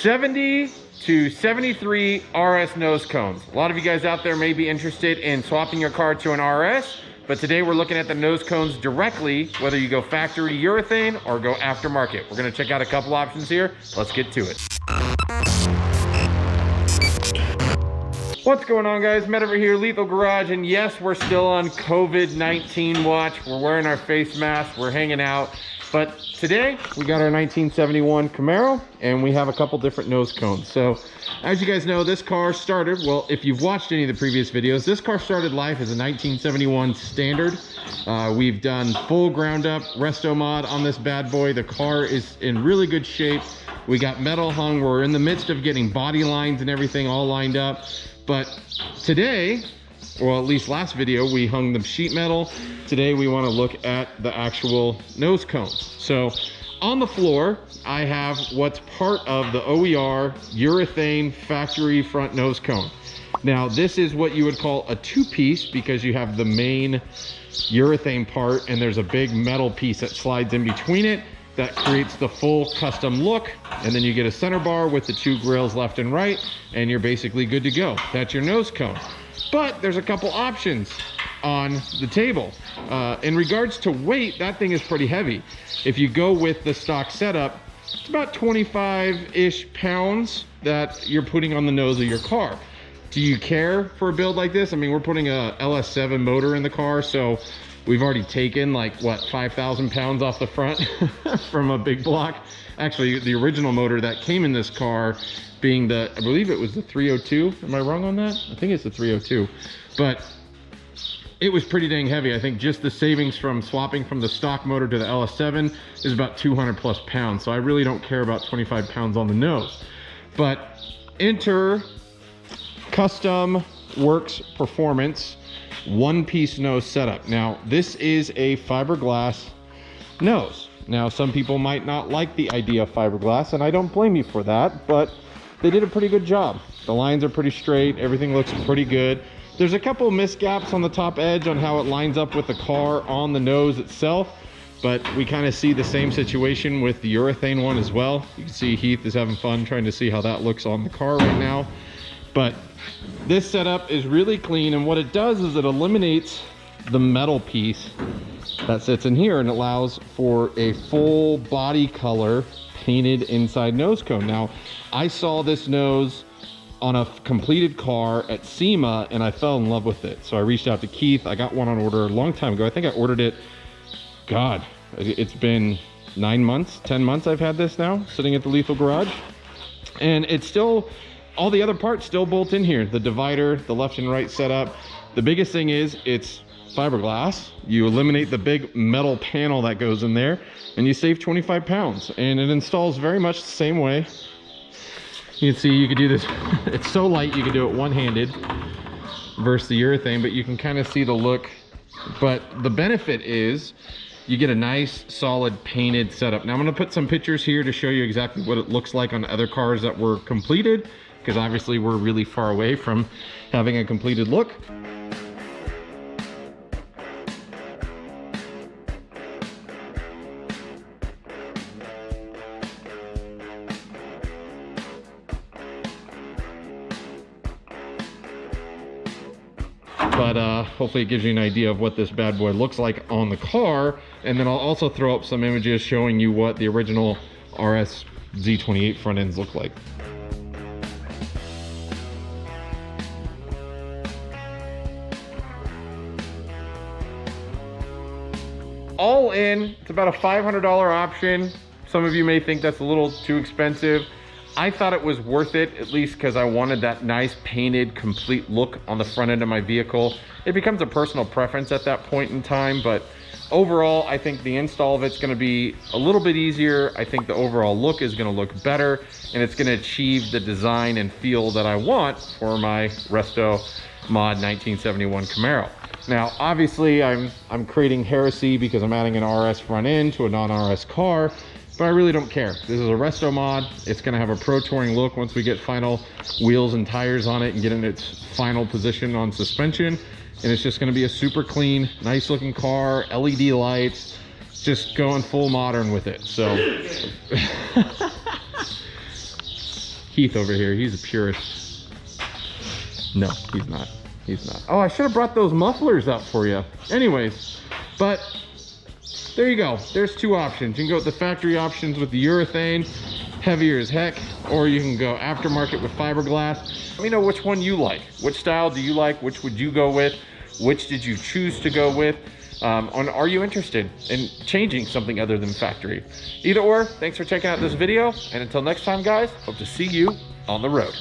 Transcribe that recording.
70 to 73 RS nose cones. A lot of you guys out there may be interested in swapping your car to an RS, but today we're looking at the nose cones directly, whether you go factory urethane or go aftermarket. We're gonna check out a couple options here. Let's get to it. What's going on, guys? Matt over here, Lethal Garage, and yes, we're still on COVID-19 watch. We're wearing our face masks, we're hanging out. But today, we got our 1971 Camaro, and we have a couple different nose cones. So, as you guys know, this car started, well, if you've watched any of the previous videos, this car started life as a 1971 Standard. We've done full ground up resto mod on this bad boy. The car is in really good shape. We got metal hung. We're in the midst of getting body lines and everything all lined up. But today, well, at least last video, we hung the sheet metal. Today, we want to look at the actual nose cones. So on the floor, I have what's part of the OER urethane factory front nose cone. Now, this is what you would call a two-piece because you have the main urethane part and there's a big metal piece that slides in between it that creates the full custom look. And then you get a center bar with the two grills left and right, and you're basically good to go. That's your nose cone. But there's a couple options on the table. In regards to weight, that thing is pretty heavy. If you go with the stock setup, it's about 25-ish pounds that you're putting on the nose of your car. Do you care for a build like this? I mean, we're putting a LS7 motor in the car, so we've already taken like, what, 5,000 pounds off the front from a big block. Actually, the original motor that came in this car being the, I believe it was the 302. Am I wrong on that? I think it's the 302. But it was pretty dang heavy. I think just the savings from swapping from the stock motor to the LS7 is about 200 plus pounds. So I really don't care about 25 pounds on the nose. But enter Custom Works Performance one-piece nose setup. Now, this is a fiberglass nose. Now, some people might not like the idea of fiberglass, and I don't blame you for that, but they did a pretty good job. The lines are pretty straight, everything looks pretty good. There's a couple of misgaps on the top edge on how it lines up with the car on the nose itself, but we kind of see the same situation with the urethane one as well. You can see Heath is having fun trying to see how that looks on the car right now. But this setup is really clean, and what it does is it eliminates the metal piece that sits in here and allows for a full body color painted inside nose cone. Now, I saw this nose on a completed car at SEMA and I fell in love with it. So I reached out to Keith. I got one on order a long time ago. I think I ordered it, God, it's been 9 months, 10 months I've had this now, sitting at the Lethal Garage. And it's still, all the other parts still bolt in here. The divider, the left and right setup. The biggest thing is it's fiberglass. You eliminate the big metal panel that goes in there and you save 25 pounds. And it installs very much the same way. You can see you could do this. It's so light you can do it one-handed versus the urethane, but you can kind of see the look. But the benefit is you get a nice solid painted setup. Now I'm going to put some pictures here to show you exactly what it looks like on other cars that were completed, because obviously we're really far away from having a completed look. But hopefully it gives you an idea of what this bad boy looks like on the car. And then I'll also throw up some images showing you what the original RS Z28 front ends look like. All in, it's about a $500 option. Some of you may think that's a little too expensive. I thought it was worth it, at least because I wanted that nice painted complete look on the front end of my vehicle. It becomes a personal preference at that point in time, but overall, I think the install of it's going to be a little bit easier. I think the overall look is going to look better, and it's going to achieve the design and feel that I want for my Resto Mod 1971 Camaro. Now, obviously, I'm creating heresy because I'm adding an RS front end to a non-RS car, but I really don't care. This is a resto mod. It's gonna have a pro touring look once we get final wheels and tires on it and get in its final position on suspension. And it's just gonna be a super clean, nice looking car, LED lights, just going full modern with it. So Keith over here, he's a purist. No, he's not. He's not. Oh, I should have brought those mufflers up for you. Anyways, but there you go. There's two options. You can go with the factory options with the urethane, heavier as heck, or you can go aftermarket with fiberglass. Let me know which one you like. Which style do you like? Which would you go with? Which did you choose to go with? Are you interested in changing something other than factory? Either or, thanks for checking out this video. And until next time, guys, hope to see you on the road.